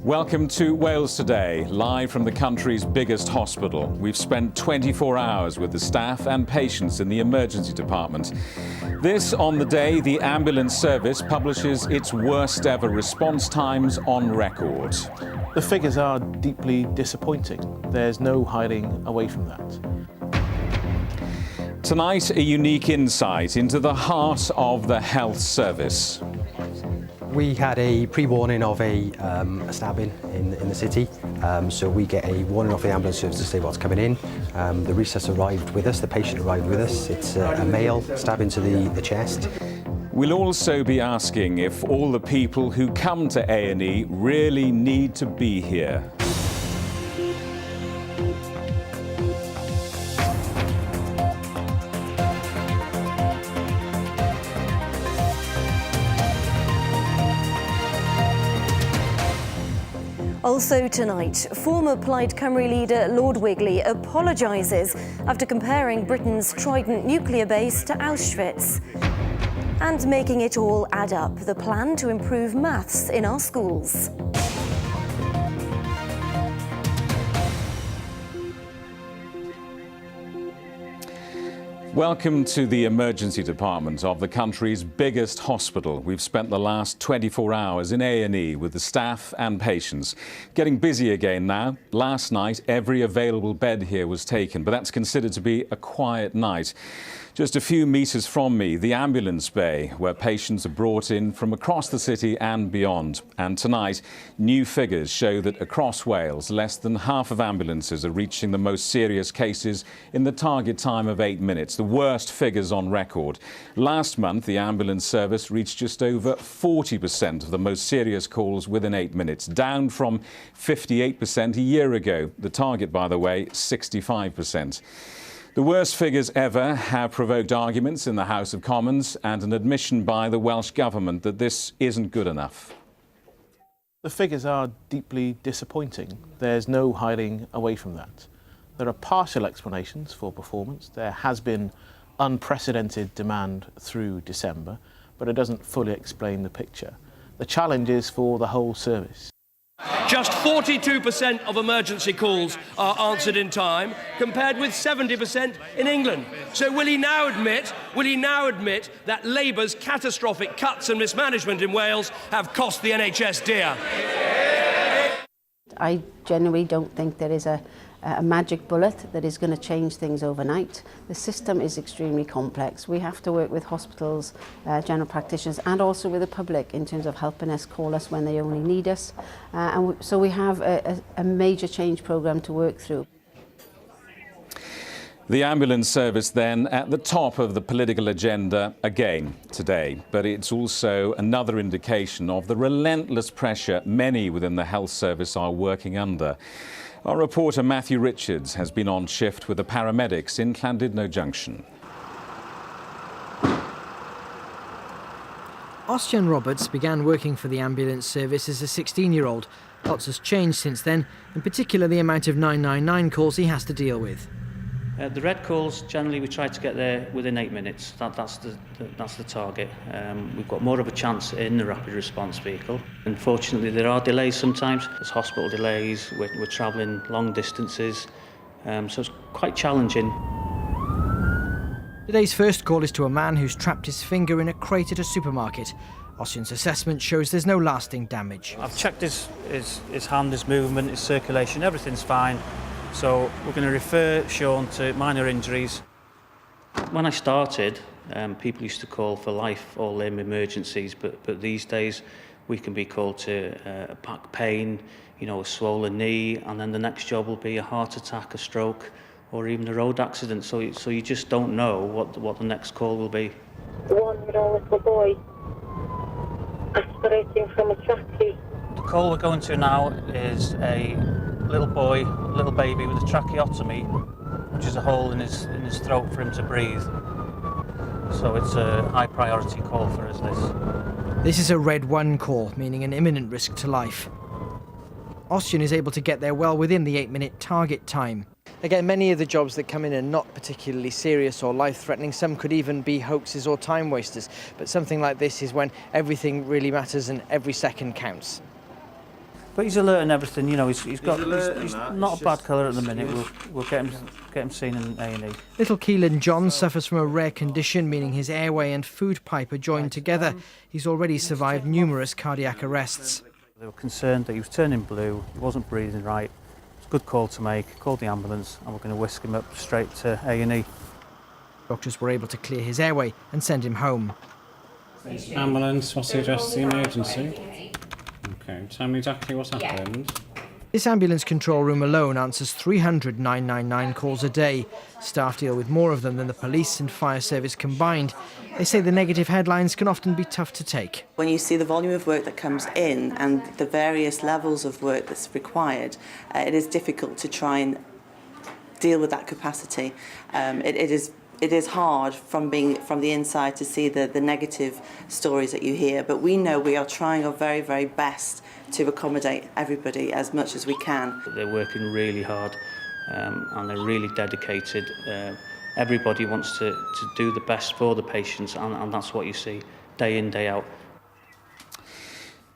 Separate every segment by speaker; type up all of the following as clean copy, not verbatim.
Speaker 1: Welcome to Wales Today, live from the country's biggest hospital. We've spent 24 hours with the staff and patients in the emergency department. This on the day the ambulance service publishes its worst ever response times on record.
Speaker 2: The figures are deeply disappointing. There's no hiding away from that.
Speaker 1: Tonight, a unique insight into the heart of the health service.
Speaker 3: We had a pre-warning of a stabbing in the city, so we get a warning off the ambulance service to say what's coming in. The resus arrived with us, the patient arrived with us. It's a male stabbing to the chest.
Speaker 1: We'll also be asking if all the people who come to A&E really need to be here.
Speaker 4: Also tonight, former Plaid Cymru leader Lord Wigley apologises after comparing Britain's Trident nuclear base to Auschwitz. And making it all add up, the plan to improve maths in our schools.
Speaker 1: Welcome to the emergency department of the country's biggest hospital. We've spent the last 24 hours in A&E with the staff and patients. Getting busy again now. Last night, every available bed here was taken, but that's considered to be a quiet night. Just a few metres from me, the ambulance bay, where patients are brought in from across the city and beyond. And tonight, new figures show that across Wales, less than half of ambulances are reaching the most serious cases in the target time of 8 minutes, the worst figures on record. Last month, the ambulance service reached just over 40% of the most serious calls within 8 minutes, down from 58% a year ago. The target, by the way, 65%. The worst figures ever have provoked arguments in the House of Commons and an admission by the Welsh Government that this isn't good enough.
Speaker 2: The figures are deeply disappointing. There's no hiding away from that. There are partial explanations for performance. There has been unprecedented demand through December, but it doesn't fully explain the picture. The challenge is for the whole service.
Speaker 5: Just 42% of emergency calls are answered in time, compared with 70% in England. So will he now admit that Labour's catastrophic cuts and mismanagement in Wales have cost the NHS dear?
Speaker 6: I genuinely don't think there is a magic bullet that is going to change things overnight. The system is extremely complex. We have to work with hospitals, general practitioners, and also with the public in terms of helping us call us when they only need us. So we have a major change programme to work through.
Speaker 1: The ambulance service then at the top of the political agenda again today, but it's also another indication of the relentless pressure many within the health service are working under. Our reporter Matthew Richards has been on shift with the paramedics in Llandudno Junction.
Speaker 7: Ossian Roberts began working for the ambulance service as a 16-year-old. Lots has changed since then, in particular the amount of 999 calls he has to deal with.
Speaker 8: The red calls, generally we try to get there within 8 minutes. That's the target. We've got more of a chance in the rapid response vehicle. Unfortunately, there are delays sometimes. There's hospital delays, we're travelling long distances, so it's quite challenging.
Speaker 7: Today's first call is to a man who's trapped his finger in a crate at a supermarket. Ossian's assessment shows there's no lasting damage.
Speaker 9: I've checked his hand, his movement, his circulation, everything's fine. So we're going to refer Sean to minor injuries.
Speaker 8: When I started, people used to call for life or limb emergencies, but these days we can be called to a back pain, a swollen knee, and then the next job will be a heart attack, a stroke, or even a road accident. So you just don't know what the next call will be.
Speaker 10: One little boy aspirating from a trachea.
Speaker 9: The call we're going to now is a little baby with a tracheotomy, which is a hole in his throat for him to breathe. So it's a high priority call for us, this.
Speaker 7: This is a Red 1 call, meaning an imminent risk to life. Ossian is able to get there well within the 8-minute target time. Again, many of the jobs that come in are not particularly serious or life-threatening. Some could even be hoaxes or time wasters. But something like this is when everything really matters and every second counts.
Speaker 9: But he's alert and everything, you know, he's not a bad colour at the minute. We'll get him seen in A&E.
Speaker 7: Little Keelan John suffers from a rare condition, meaning his airway and food pipe are joined together. He's already survived numerous cardiac arrests.
Speaker 9: They were concerned that he was turning blue, he wasn't breathing right. It's a good call to make, called the ambulance, and we're going to whisk him up straight to A&E.
Speaker 7: Doctors were able to clear his airway and send him home.
Speaker 11: Ambulance, what's the address to the emergency? Okay, tell me exactly what's happened.
Speaker 7: This ambulance control room alone answers 300 999 calls a day. Staff deal with more of them than the police and fire service combined. They say the negative headlines can often be tough to take.
Speaker 12: When you see the volume of work that comes in and the various levels of work that's required, it is difficult to try and deal with that capacity. It is hard from the inside to see the negative stories that you hear, but we know we are trying our very, very best to accommodate everybody as much as we can.
Speaker 8: They're working really hard and they're really dedicated. Everybody wants to do the best for the patients, and that's what you see day in, day out.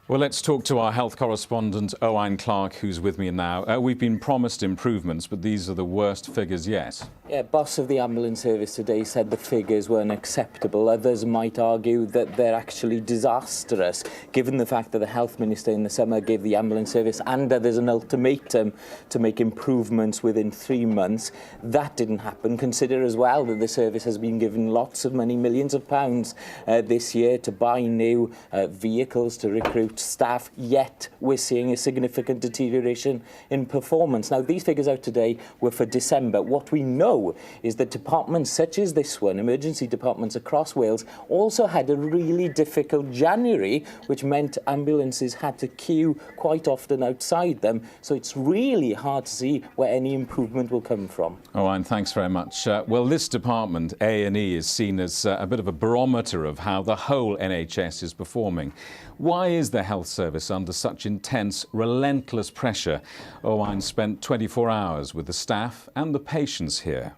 Speaker 1: Well, let's talk to our health correspondent, Owain Clark, who's with me now. We've been promised improvements, but these are the worst figures yet.
Speaker 13: Yeah, boss of the ambulance service today said the figures were unacceptable. Others might argue that they're actually disastrous, given the fact that the health minister in the summer gave the ambulance service and others an ultimatum to make improvements within 3 months. That didn't happen. Consider as well that the service has been given lots of money, millions of pounds this year to buy new vehicles, to recruit staff, yet we're seeing a significant deterioration in performance. Now, these figures out today were for December. What we know is that departments such as this one, emergency departments across Wales, also had a really difficult January, which meant ambulances had to queue quite often outside them. So it's really hard to see where any improvement will come from.
Speaker 1: Owain, thanks very much. Well, this department, A&E, is seen as a bit of a barometer of how the whole NHS is performing. Why is the health service under such intense, relentless pressure? Owain spent 24 hours with the staff and the patients here.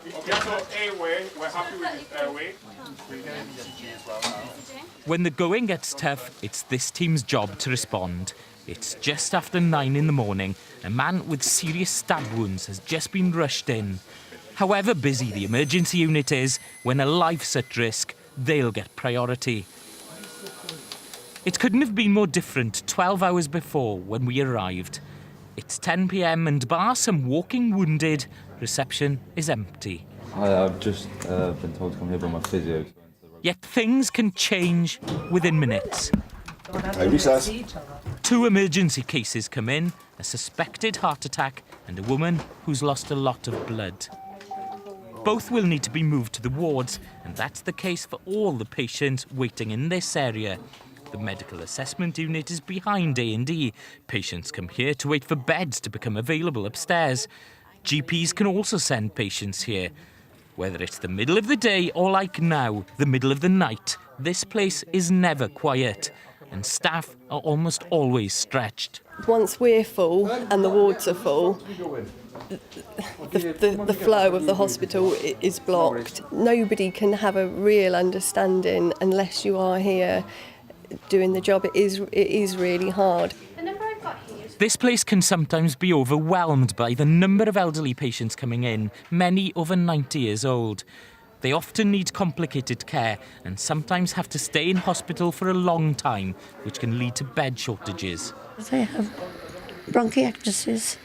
Speaker 14: Okay, so airway, we're happy with this airway.
Speaker 15: When the going gets tough, it's this team's job to respond. It's just after 9 in the morning. A man with serious stab wounds has just been rushed in. However busy the emergency unit is, when a life's at risk, they'll get priority. It couldn't have been more different 12 hours before when we arrived. It's 10 p.m. and bar some walking wounded, reception is empty.
Speaker 16: I've just been told to come here by my physio.
Speaker 15: Yet things can change within minutes.
Speaker 16: Recess.
Speaker 15: 2 emergency cases come in, a suspected heart attack and a woman who's lost a lot of blood. Both will need to be moved to the wards, and that's the case for all the patients waiting in this area. The medical assessment unit is behind A&E. Patients come here to wait for beds to become available upstairs. GPs can also send patients here. Whether it's the middle of the day or, like now, the middle of the night, this place is never quiet, and staff are almost always stretched.
Speaker 17: Once we're full and the wards are full, the flow of the hospital is blocked. Nobody can have a real understanding unless you are here doing the job. It is really hard.
Speaker 15: This place can sometimes be overwhelmed by the number of elderly patients coming in, many over 90 years old. They often need complicated care and sometimes have to stay in hospital for a long time, which can lead to bed shortages.
Speaker 18: I have bronchiectasis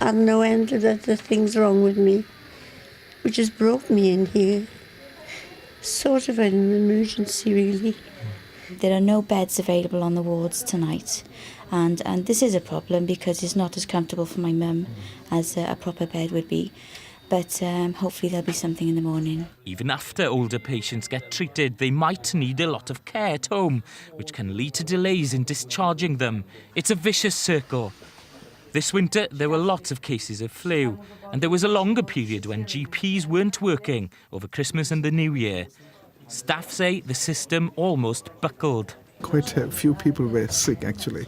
Speaker 18: and no end of the things wrong with me, which has brought me in here. Sort of an emergency, really.
Speaker 19: There are no beds available on the wards tonight, and this is a problem because it's not as comfortable for my mum as a proper bed would be. But hopefully there'll be something in the morning.
Speaker 15: Even after older patients get treated, they might need a lot of care at home, which can lead to delays in discharging them. It's a vicious circle. This winter, there were lots of cases of flu, and there was a longer period when GPs weren't working over Christmas and the New Year. Staff say the system almost buckled.
Speaker 20: Quite a few people were sick, actually.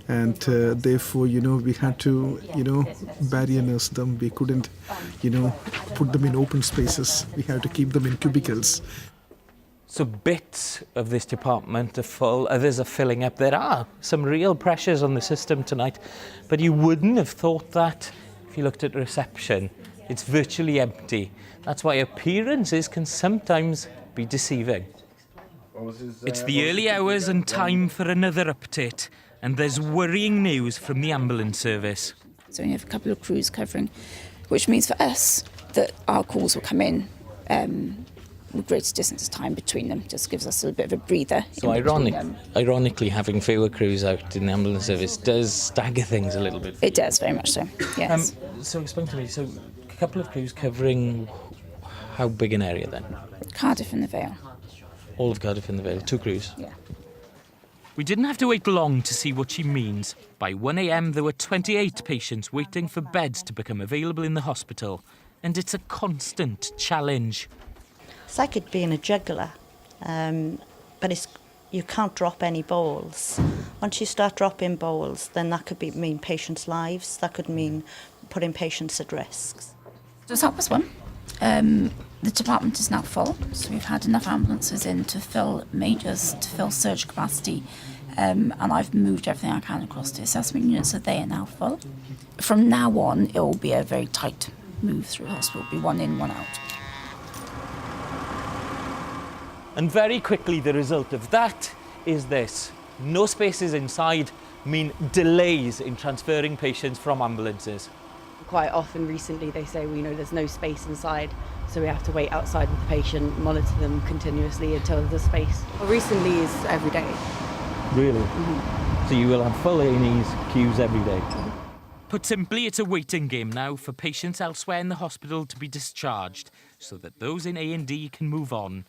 Speaker 20: And therefore, we had to, barrier nurse them. We couldn't, put them in open spaces. We had to keep them in cubicles.
Speaker 15: So bits of this department are full, others are filling up. There are some real pressures on the system tonight, but you wouldn't have thought that if you looked at reception. It's virtually empty. That's why appearances can sometimes be deceiving. It's the early hours and time for another update, and there's worrying news from the ambulance service.
Speaker 21: So we have a couple of crews covering, which means for us that our calls will come in with greater distance of time between them. Just gives us a little bit of a breather.
Speaker 15: So ironically, having fewer crews out in the ambulance service does stagger things a little bit.
Speaker 21: It does, very much so, yes.
Speaker 15: So explain to me, so a couple of crews covering how big an area then?
Speaker 21: Cardiff and the Vale.
Speaker 15: All of Cardiff and the Vale, 2 crews?
Speaker 21: Yeah.
Speaker 15: We didn't have to wait long to see what she means. By 1 a.m. there were 28 patients waiting for beds to become available in the hospital. And it's a constant challenge.
Speaker 22: It's like it being a juggler, but you can't drop any balls. Once you start dropping balls, then that could mean patients' lives, that could mean putting patients at risk.
Speaker 21: So it's 1:30. The department is now full, so we've had enough ambulances in to fill majors, to fill surge capacity, and I've moved everything I can across to assessment units, so they are now full. From now on, it will be a very tight move through the hospital, it'll be 1 in, 1 out.
Speaker 15: And very quickly the result of that is this. No spaces inside mean delays in transferring patients from ambulances.
Speaker 23: Quite often recently they say, well, there's no space inside, so we have to wait outside with the patient, monitor them continuously until there's space. Well, recently is every day.
Speaker 15: Really? Mm-hmm. So you will have full A&Es queues every day? Put simply, it's a waiting game now for patients elsewhere in the hospital to be discharged so that those in A&D can move on.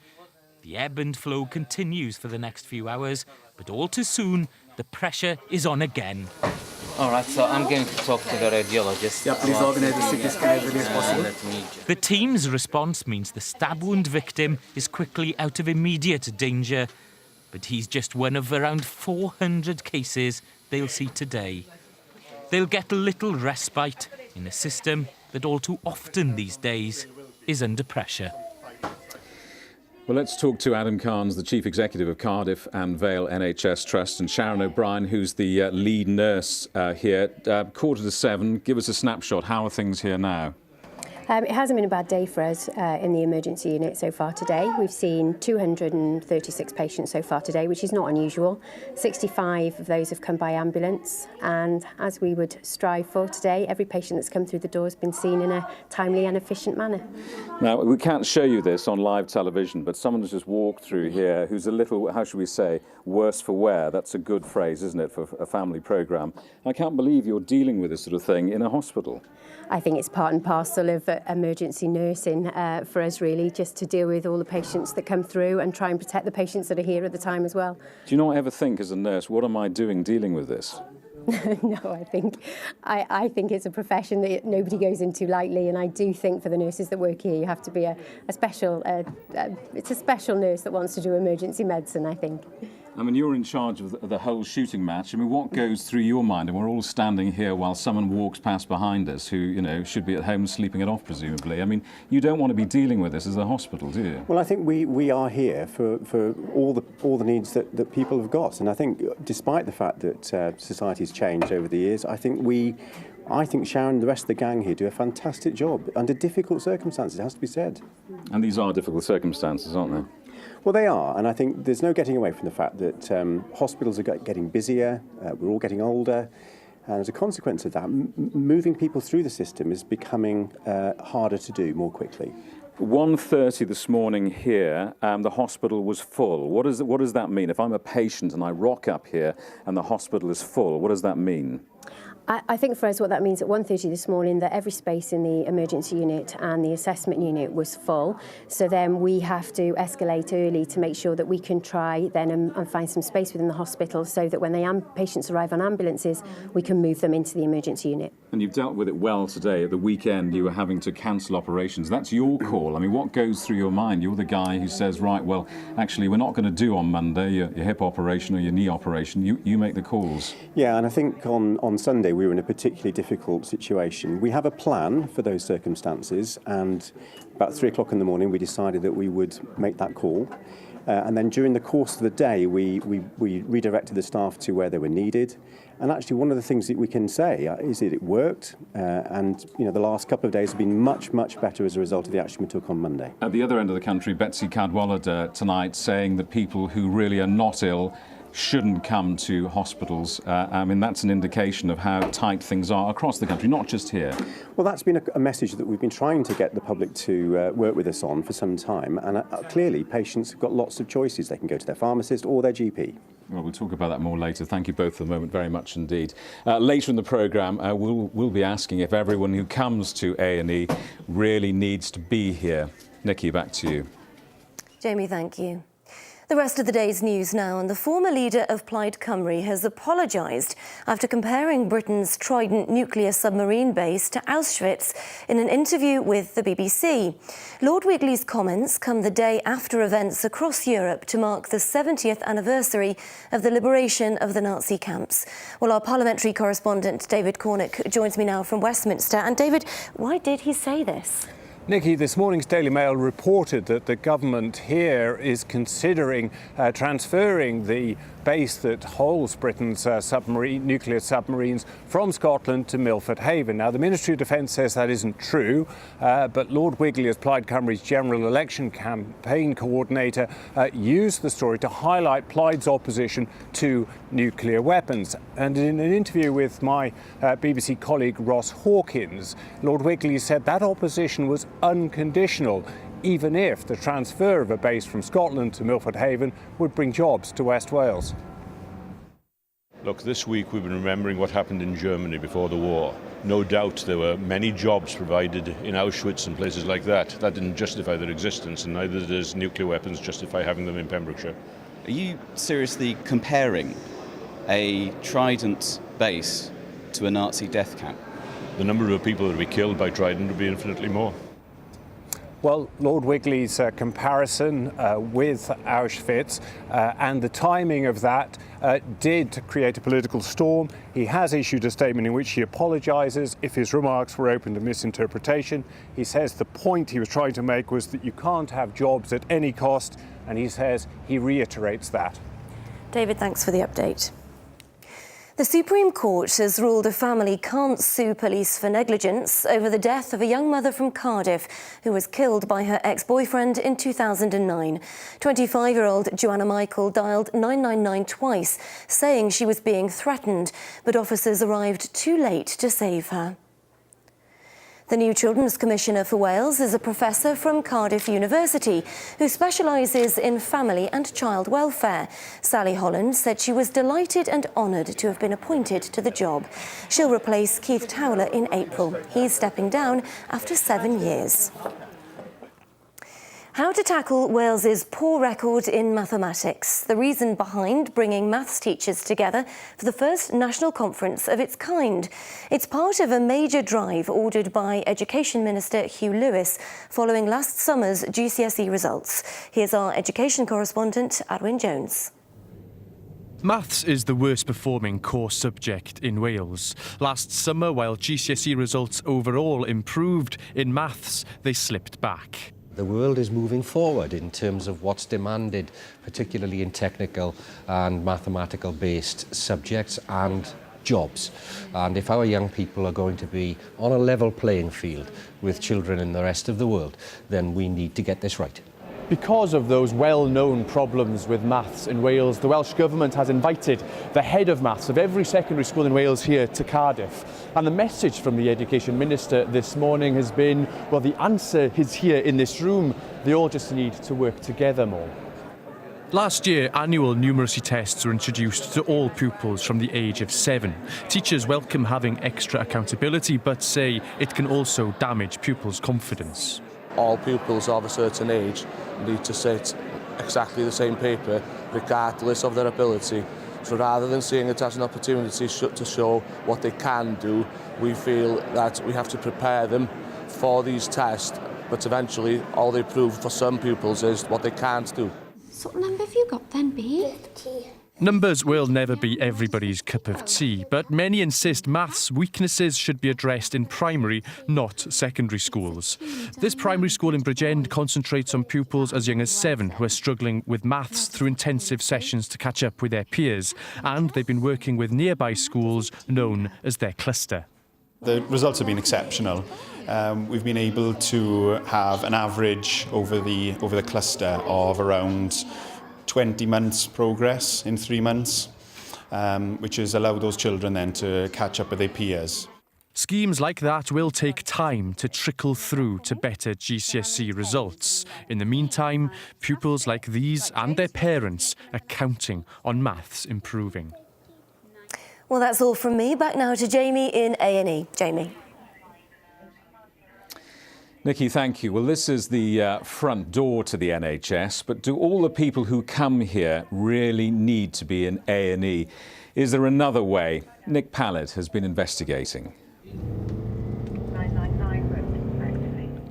Speaker 15: The ebb and flow continues for the next few hours, but all too soon, the pressure is on again.
Speaker 13: All right, so I'm going to talk to the radiologist.
Speaker 24: Yeah, please organise the CT scan as early as possible.
Speaker 15: The team's response means the stab wound victim is quickly out of immediate danger, but he's just one of around 400 cases they'll see today. They'll get little respite in a system that all too often these days is under pressure.
Speaker 1: Well, let's talk to Adam Carnes, the Chief Executive of Cardiff and Vale NHS Trust, and Sharon O'Brien, who's the lead nurse here. 6:45, give us a snapshot. How are things here now?
Speaker 25: It hasn't been a bad day for us in the emergency unit so far today. We've seen 236 patients so far today, which is not unusual. 65 of those have come by ambulance, and as we would strive for today, every patient that's come through the door has been seen in a timely and efficient manner.
Speaker 1: Now, we can't show you this on live television, but someone has just walked through here who's a little, how should we say, worse for wear. That's a good phrase, isn't it, for a family programme. I can't believe you're dealing with this sort of thing in a hospital.
Speaker 25: I think it's part and parcel of emergency nursing for us, really, just to deal with all the patients that come through and try and protect the patients that are here at the time as well.
Speaker 1: Do you not ever think as a nurse, what am I doing dealing with this?
Speaker 25: No, I think it's a profession that nobody goes into lightly, and I do think for the nurses that work here, you have to be it's a special nurse that wants to do emergency medicine, I think.
Speaker 1: I mean, you're in charge of the whole shooting match. I mean, what goes through your mind? And we're all standing here while someone walks past behind us who, should be at home sleeping it off, presumably. I mean, you don't want to be dealing with this as a hospital, do you?
Speaker 26: Well, I think we are here for all the needs that people have got. And I think despite the fact that society's changed over the years, I think Sharon and the rest of the gang here do a fantastic job under difficult circumstances, it has to be said.
Speaker 1: And these are difficult circumstances, aren't they?
Speaker 26: Well, they are, and I think there's no getting away from the fact that hospitals are getting busier, we're all getting older, and as a consequence of that, moving people through the system is becoming harder to do more quickly.
Speaker 1: 1:30 this morning here, the hospital was full. What does that mean? If I'm a patient and I rock up here and the hospital is full, what does that mean?
Speaker 25: I think for us what that means at 1:30 this morning that every space in the emergency unit and the assessment unit was full. So then we have to escalate early to make sure that we can try then and find some space within the hospital so that when the patients arrive on ambulances, we can move them into the emergency unit.
Speaker 1: And you've dealt with it well today. At the weekend, you were having to cancel operations. That's your call. I mean, what goes through your mind? You're the guy who says, right, well, actually, we're not going to do on Monday your hip operation or your knee operation. You make the calls.
Speaker 26: Yeah, and I think on Sunday we were in a particularly difficult situation. We have a plan for those circumstances, and about 3 o'clock in the morning we decided that we would make that call. And then during the course of the day, we redirected the staff to where they were needed. And actually, one of the things that we can say is that it worked. And the last couple of days have been much, much better as a result of the action we took on Monday.
Speaker 1: At the other end of the country, Betsy Cadwallader tonight saying that people who really are not ill shouldn't come to hospitals. I mean, that's an indication of how tight things are across the country, not just here.
Speaker 26: Well, that's been a message that we've been trying to get the public to work with us on for some time. And clearly, patients have got lots of choices. They can go to their pharmacist or their GP.
Speaker 1: Well, we'll talk about that more later. Thank you both for the moment very much indeed. Later in the programme, we'll be asking if everyone who comes to A&E really needs to be here. Nikki, back to you.
Speaker 2: Jamie, thank you. The rest of the day's news now, and the former leader of Plaid Cymru has apologised after comparing Britain's Trident nuclear submarine base to Auschwitz in an interview with the BBC. Lord Wigley's comments come the day after events across Europe to mark the 70th anniversary of the liberation of the Nazi camps. Well, our parliamentary correspondent David Cornick joins me now from Westminster. And David, why did he say this?
Speaker 3: Nikki, this morning's Daily Mail reported that the government here is considering transferring the base that holds Britain's nuclear submarines from Scotland to Milford Haven. Now, the Ministry of Defence says that isn't true, but Lord Wigley, as Plaid Cymru's general election campaign coordinator, used the story to highlight Plaid's opposition to nuclear weapons. And in an interview with my BBC colleague Ross Hawkins, Lord Wigley said that opposition was unconditional, even if the transfer of a base from Scotland to Milford Haven would bring jobs to West Wales.
Speaker 4: Look, this week we've been remembering what happened in Germany before the war. No doubt there were many jobs provided in Auschwitz and places like that. That didn't justify their existence, and neither does nuclear weapons justify having them in Pembrokeshire.
Speaker 5: Are you seriously comparing a Trident base to a Nazi death camp?
Speaker 4: The number of people that would be killed by Trident would be infinitely more.
Speaker 3: Well, Lord Wigley's comparison with Auschwitz and the timing of that did create a political storm. He has issued a statement in which he apologises if his remarks were open to misinterpretation. He says the point he was trying to make was that you can't have jobs at any cost, and he says he reiterates that.
Speaker 2: David, thanks for the update. The Supreme Court has ruled a family can't sue police for negligence over the death of a young mother from Cardiff who was killed by her ex-boyfriend in 2009. 25-year-old Joanna Michael dialed 999 twice, saying she was being threatened, but officers arrived too late to save her. The new Children's Commissioner for Wales is a professor from Cardiff University who specialises in family and child welfare. Sally Holland said she was delighted and honoured to have been appointed to the job. She'll replace Keith Towler in April. He's stepping down after 7 years. How to tackle Wales's poor record in mathematics. The reason behind bringing maths teachers together for the first national conference of its kind. It's part of a major drive ordered by Education Minister Hugh Lewis following last summer's GCSE results. Here's our education correspondent, Adwyn Jones.
Speaker 6: Maths is the worst performing core subject in Wales. Last summer, while GCSE results overall improved, in maths they slipped back.
Speaker 10: The world is moving forward in terms of what's demanded, particularly in technical and mathematical-based subjects and jobs. And if our young people are going to be on a level playing field with children in the rest of the world, then we need to get this right.
Speaker 27: Because of those well-known problems with maths in Wales, the Welsh Government has invited the head of maths of every secondary school in Wales here to Cardiff. And the message from the Education Minister this morning has been, well, the answer is here in this room. They all just need to work together more.
Speaker 6: Last year, annual numeracy tests were introduced to all pupils from the age of 7. Teachers welcome having extra accountability, but say it can also damage pupils' confidence.
Speaker 28: All pupils of a certain age need to sit exactly the same paper, regardless of their ability. So rather than seeing it as an opportunity to show what they can do, we feel that we have to prepare them for these tests, but eventually all they prove for some pupils is what they can't do.
Speaker 29: So what number have you got then, B? 50.
Speaker 6: Numbers will never be everybody's cup of tea, but many insist maths weaknesses should be addressed in primary, not secondary schools. This primary school in Bridgend concentrates on pupils as young as 7 who are struggling with maths through intensive sessions to catch up with their peers, and they've been working with nearby schools known as their cluster.
Speaker 7: The results have been exceptional. We've been able to have an average over the cluster of around 20 months progress in 3 months, which has allowed those children then to catch up with their peers.
Speaker 6: Schemes like that will take time to trickle through to better GCSE results. In the meantime, pupils like these and their parents are counting on maths improving.
Speaker 2: Well, that's all from me. Back now to Jamie in A&E. Jamie.
Speaker 1: Nikki, thank you. Well, this is the front door to the NHS, but do all the people who come here really need to be in A&E? Is there another way? Nick Pallett has been investigating.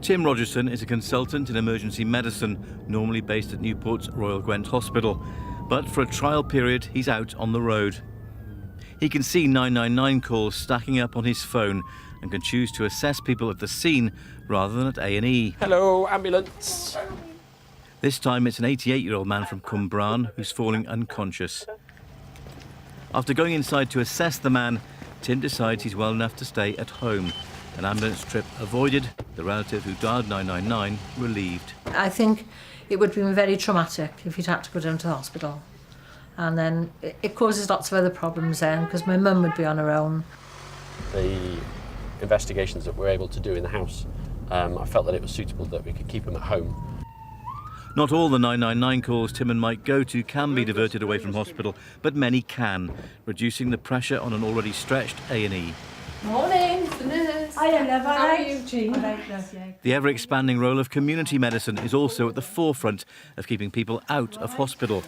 Speaker 8: Tim Rogerson is a consultant in emergency medicine, normally based at Newport's Royal Gwent Hospital. But for a trial period, he's out on the road. He can see 999 calls stacking up on his phone and can choose to assess people at the scene rather than at A&E.
Speaker 9: Hello, ambulance.
Speaker 8: This time it's an 88-year-old man from Cwmbran who's falling unconscious. After going inside to assess the man, Tim decides he's well enough to stay at home. An ambulance trip avoided, the relative who dialed 999 relieved.
Speaker 11: I think it would have been very traumatic if he'd had to go down to the hospital. And then it causes lots of other problems then, because my mum would be on her own.
Speaker 12: The investigations that we're able to do in the house, I felt that it was suitable that we could keep him at home.
Speaker 8: Not all the 999 calls Tim and Mike go to can be diverted away from hospital, but many can, reducing the pressure on an already stretched A&E.
Speaker 11: Morning, it's the nurse. Hi, love. How are you, Jean?
Speaker 8: The ever-expanding role of community medicine is also at the forefront of keeping people out of hospital.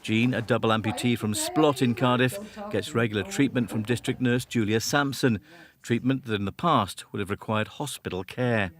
Speaker 8: Jean, a double amputee from Splot in Cardiff, gets regular treatment from district nurse Julia Sampson, treatment that in the past would have required hospital care.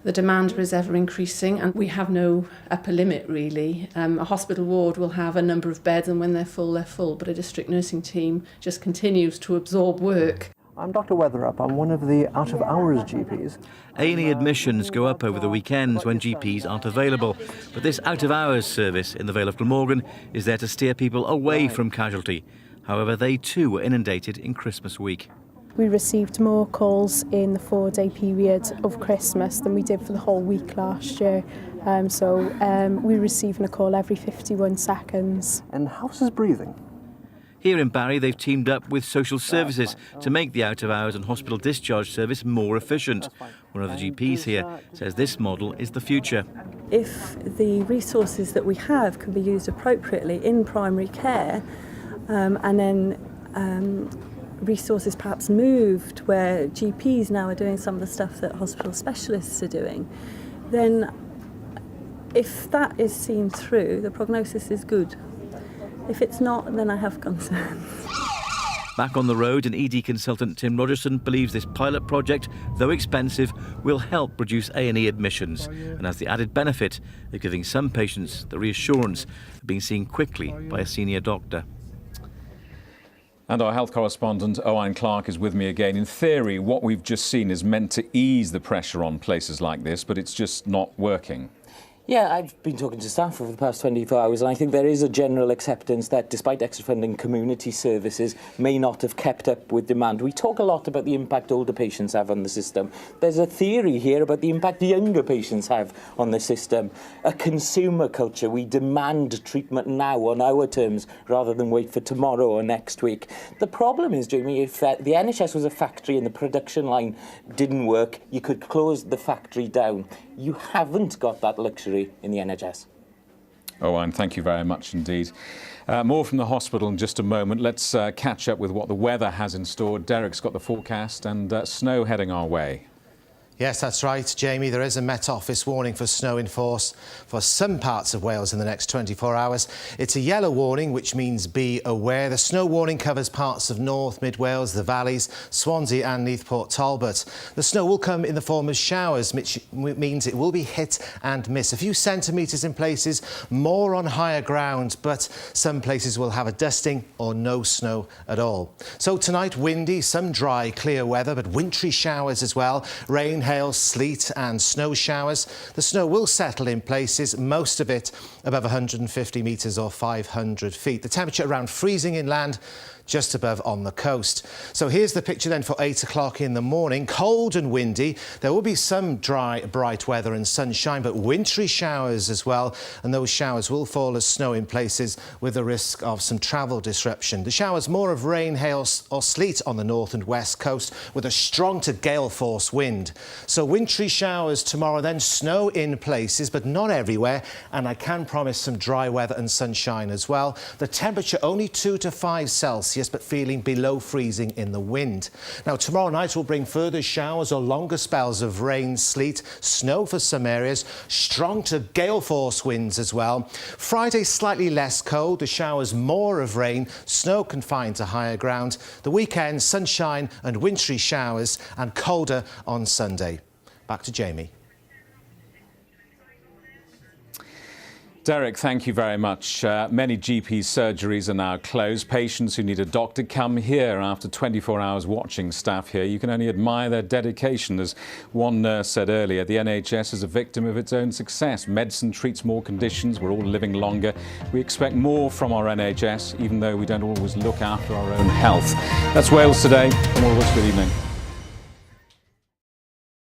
Speaker 14: The demand is ever increasing and we have no upper limit really. A hospital ward will have a number of beds and when they're full, but a district nursing team just continues to absorb work.
Speaker 16: I'm Dr. Weatherup. I'm one of the out-of-hours GPs.
Speaker 8: A&E admissions go up over the weekends when GPs aren't available. But this out-of-hours service in the Vale of Glamorgan is there to steer people away from casualty. However, they too were inundated in Christmas week.
Speaker 17: We received more calls in the 4-day period of Christmas than we did for the whole week last year. We're receiving a call every 51 seconds.
Speaker 16: And how's his breathing?
Speaker 8: Here in Barry, they've teamed up with social services to make the out-of-hours and hospital discharge service more efficient. One of the GPs here says this model is the future.
Speaker 29: If the resources that we have can be used appropriately in primary care, and then resources perhaps moved where GPs now are doing some of the stuff that hospital specialists are doing, then if that is seen through, the prognosis is good. If it's not, then I have concerns.
Speaker 8: Back on the road, an ED consultant Tim Rogerson believes this pilot project, though expensive, will help reduce A&E admissions and has the added benefit of giving some patients the reassurance of being seen quickly by a senior doctor.
Speaker 1: And our health correspondent, Owain Clark, is with me again. In theory, what we've just seen is meant to ease the pressure on places like this, but it's just not working.
Speaker 13: Yeah, I've been talking to staff over the past 24 hours and I think there is a general acceptance that despite extra funding, community services may not have kept up with demand. We talk a lot about the impact older patients have on the system. There's a theory here about the impact younger patients have on the system. A consumer culture. We demand treatment now on our terms rather than wait for tomorrow or next week. The problem is, Jamie, if the NHS was a factory and the production line didn't work, you could close the factory down. You haven't got that luxury in the NHS.
Speaker 1: Owain, thank you very much indeed. More from the hospital in just a moment. Let's catch up with what the weather has in store. Derek's got the forecast and snow heading our way.
Speaker 9: Yes, that's right, Jamie. There is a Met Office warning for snow in force for some parts of Wales in the next 24 hours. It's a yellow warning, which means be aware. The snow warning covers parts of North, Mid Wales, the valleys, Swansea and Neath Port Talbot. The snow will come in the form of showers, which means it will be hit and miss. A few centimetres in places, more on higher ground, but some places will have a dusting or no snow at all. So tonight, windy, some dry, clear weather, but wintry showers as well. Rain, hail, sleet and snow showers. The snow will settle in places, most of it above 150 metres or 500 feet. The temperature around freezing inland, just above on the coast. So here's the picture then for 8 o'clock in the morning. Cold and windy. There will be some dry, bright weather and sunshine, but wintry showers as well. And those showers will fall as snow in places with the risk of some travel disruption. The showers more of rain, hail or sleet on the north and west coast with a strong to gale force wind. So wintry showers tomorrow, then snow in places, but not everywhere. And I can promise some dry weather and sunshine as well. The temperature only 2 to 5 Celsius, but feeling below freezing in the wind. Now, tomorrow night will bring further showers or longer spells of rain, sleet, snow for some areas, strong to gale force winds as well. Friday, slightly less cold, the showers more of rain, snow confined to higher ground. The weekend, sunshine and wintry showers and colder on Sunday. Back to Jamie.
Speaker 1: Derek, thank you very much. Many GP surgeries are now closed. Patients who need a doctor come here after 24 hours watching staff here. You can only admire their dedication. As one nurse said earlier, the NHS is a victim of its own success. Medicine treats more conditions. We're all living longer. We expect more from our NHS, even though we don't always look after our own health. That's Wales Today. From all of us, good evening.